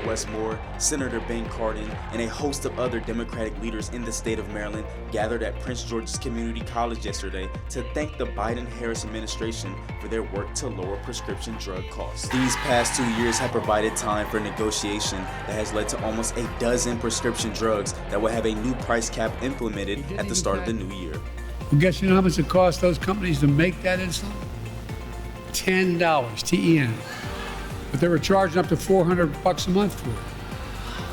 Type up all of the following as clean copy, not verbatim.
West Moore, Senator Ben Cardin, and a host of other Democratic leaders in the state of Maryland gathered at Prince George's Community College yesterday to thank the Biden-Harris administration for their work to lower prescription drug costs. These past 2 years have provided time for negotiation that has led to almost a dozen prescription drugs that will have a new price cap implemented at the start of the new year. Well, guess you know how much it costs those companies to make that insulin? $10, TEN. But they were charging up to $400 a month for it.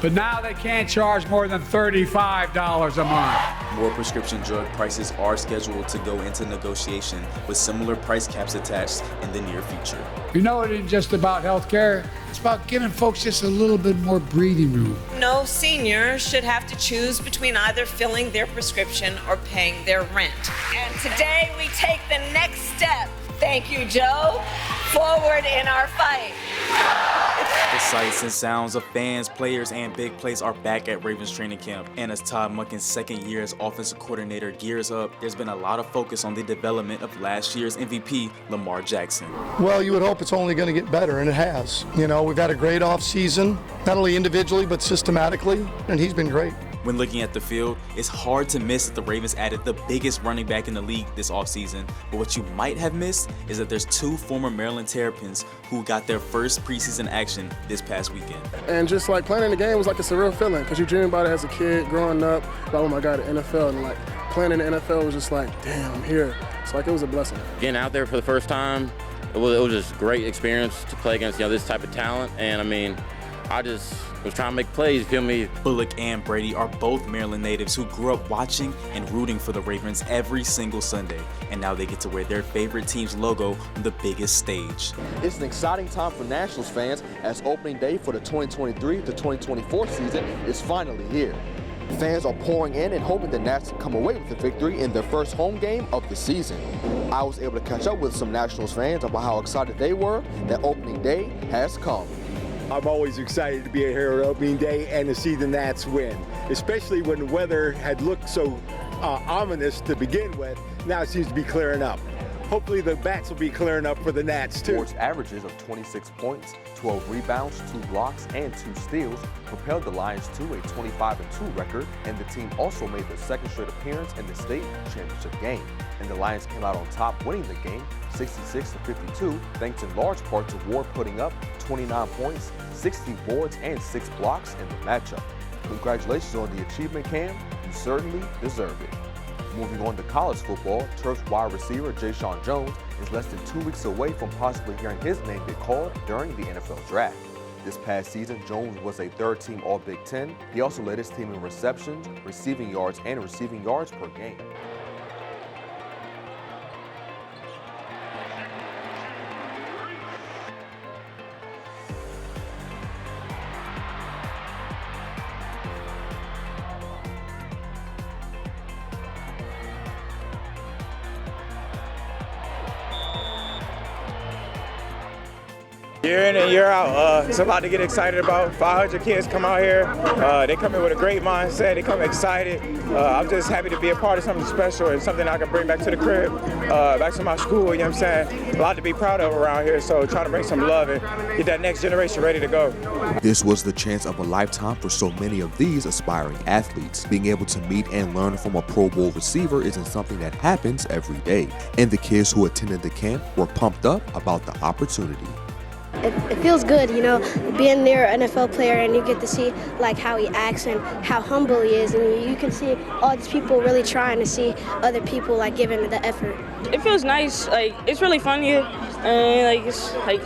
But now they can't charge more than $35 a month. More prescription drug prices are scheduled to go into negotiation with similar price caps attached in the near future. You know, it isn't just about health care. It's about giving folks just a little bit more breathing room. No senior should have to choose between either filling their prescription or paying their rent. And today we take the next step. Thank you, Joe. Forward in our fight. The sights and sounds of fans, players, and big plays are back at Ravens training camp. And as Todd Monken's second year as offensive coordinator gears up, there's been a lot of focus on the development of last year's MVP, Lamar Jackson. Well, you would hope it's only going to get better, and it has. You know, we've had a great offseason, not only individually, but systematically, and he's been great. When looking at the field, it's hard to miss that the Ravens added the biggest running back in the league this offseason. But what you might have missed is that there's two former Maryland Terrapins who got their first preseason action this past weekend. And just like playing in the game was like a surreal feeling because you dream about it as a kid growing up. Like, oh my God, the NFL. And like playing in the NFL was just like, damn, I'm here. It's like it was a blessing. Getting out there for the first time, it was just a great experience to play against this type of talent. And I mean, I just was trying to make plays, you feel me? Bullock and Brady are both Maryland natives who grew up watching and rooting for the Ravens every single Sunday. And now they get to wear their favorite team's logo on the biggest stage. It's an exciting time for Nationals fans as opening day for the 2023 to 2024 season is finally here. Fans are pouring in and hoping the Nats come away with the victory in their first home game of the season. I was able to catch up with some Nationals fans about how excited they were that opening day has come. I'm always excited to be here on opening day and to see the Nats win, especially when the weather had looked so ominous to begin with. Now it seems to be clearing up. Hopefully the bats will be clearing up for the Nats too. Sports averages of 26 points, 12 rebounds, 2 blocks, and 2 steals propelled the Lions to a 25-2 record, and the team also made their second straight appearance in the state championship game. And the Lions came out on top, winning the game 66-52, thanks in large part to Ward putting up 29 points, 60 boards, and 6 blocks in the matchup. Congratulations on the achievement, Cam. You certainly deserve it. Moving on to college football, Terps wide receiver Jayshon Jones is less than 2 weeks away from possibly hearing his name get called during the NFL draft. This past season, Jones was a third-team All-Big Ten. He also led his team in receptions, receiving yards, and receiving yards per game. Year in and year out, it's a lot to get excited about. 500 kids come out here. They come in with a great mindset. They come excited. I'm just happy to be a part of something special and something I can bring back to the crib, back to my school, you know what I'm saying? A lot to be proud of around here, so trying to bring some love and get that next generation ready to go. This was the chance of a lifetime for so many of these aspiring athletes. Being able to meet and learn from a Pro Bowl receiver isn't something that happens every day. And the kids who attended the camp were pumped up about the opportunity. It feels good, you know, being near an NFL player and you get to see like how he acts and how humble he is, and you can see all these people really trying to see other people like giving the effort. It feels nice, like it's really fun here, and like it's like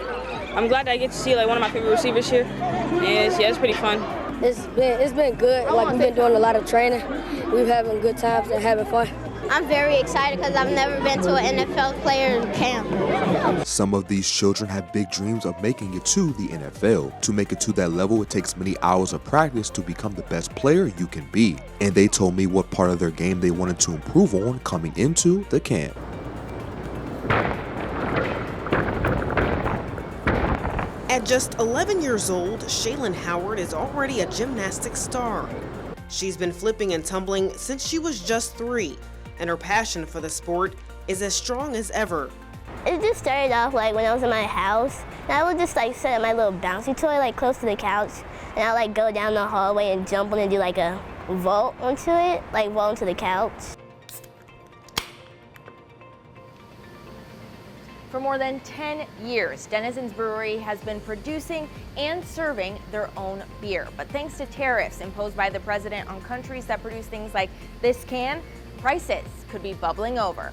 I'm glad that I get to see like one of my favorite receivers here, and it's pretty fun. It's been good. Like we've been doing a lot of training, we've having good times and having fun. I'm very excited because I've never been to an NFL player camp. Some of these children have big dreams of making it to the NFL. To make it to that level, it takes many hours of practice to become the best player you can be. And they told me what part of their game they wanted to improve on coming into the camp. At just 11 years old, Shaylin Howard is already a gymnastics star. She's been flipping and tumbling since she was just 3. And her passion for the sport is as strong as ever. It just started off like when I was in my house, and I would just like set up my little bouncy toy like close to the couch, and I like go down the hallway and jump on and do like a vault onto it, like vault onto the couch. For more than 10 years, Denizens Brewery has been producing and serving their own beer. But thanks to tariffs imposed by the president on countries that produce things like this can, prices could be bubbling over.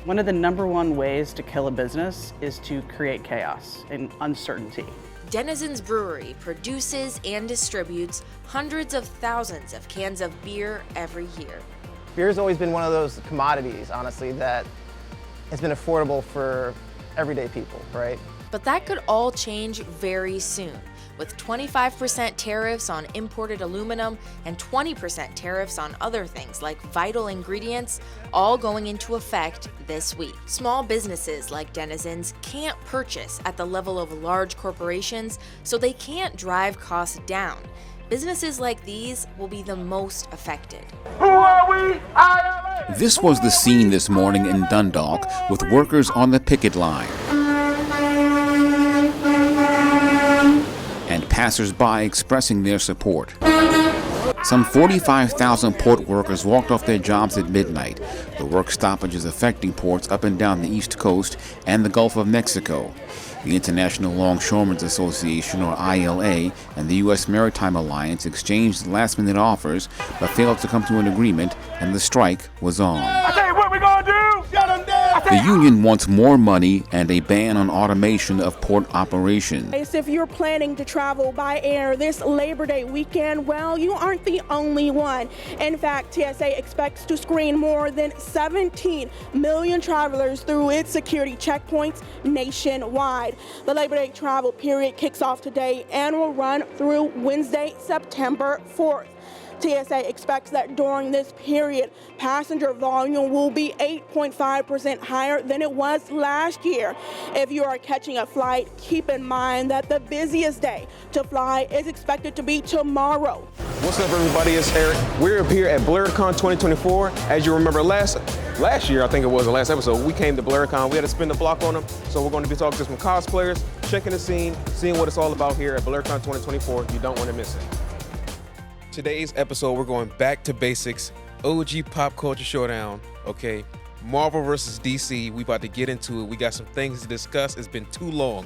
One of the #1 ways to kill a business is to create chaos and uncertainty. Denizens Brewery produces and distributes hundreds of thousands of cans of beer every year. Beer's always been one of those commodities, honestly, that has been affordable for everyday people, right? But that could all change very soon, with 25% tariffs on imported aluminum and 20% tariffs on other things like vital ingredients, all going into effect this week. Small businesses like Denizens can't purchase at the level of large corporations, so they can't drive costs down. Businesses like these will be the most affected. Who are we? This was the scene this morning in Dundalk with workers on the picket line and passers-by expressing their support. Some 45,000 port workers walked off their jobs at midnight. The work stoppages affecting ports up and down the East Coast and the Gulf of Mexico. The International Longshoremen's Association, or ILA, and the U.S. Maritime Alliance exchanged last-minute offers but failed to come to an agreement, and the strike was on. I tell you what we're gonna do! Shut them down! The union wants more money and a ban on automation of port operations. If you're planning to travel by air this Labor Day weekend, well, you aren't the only one. In fact, TSA expects to screen more than 17 million travelers through its security checkpoints nationwide. The Labor Day travel period kicks off today and will run through Wednesday, September 4th. TSA expects that during this period, passenger volume will be 8.5% higher than it was last year. If you are catching a flight, keep in mind that the busiest day to fly is expected to be tomorrow. What's up, everybody? It's Eric. We're up here at BlurredCon 2024. As you remember, last year, I think it was the last episode, we came to BlurredCon. We had to spin the block on them. So we're going to be talking to some cosplayers, checking the scene, seeing what it's all about here at BlurredCon 2024. You don't want to miss it. Today's episode, we're going back to basics, OG pop culture showdown, okay? Marvel versus DC, we about to get into it. We got some things to discuss. It's been too long.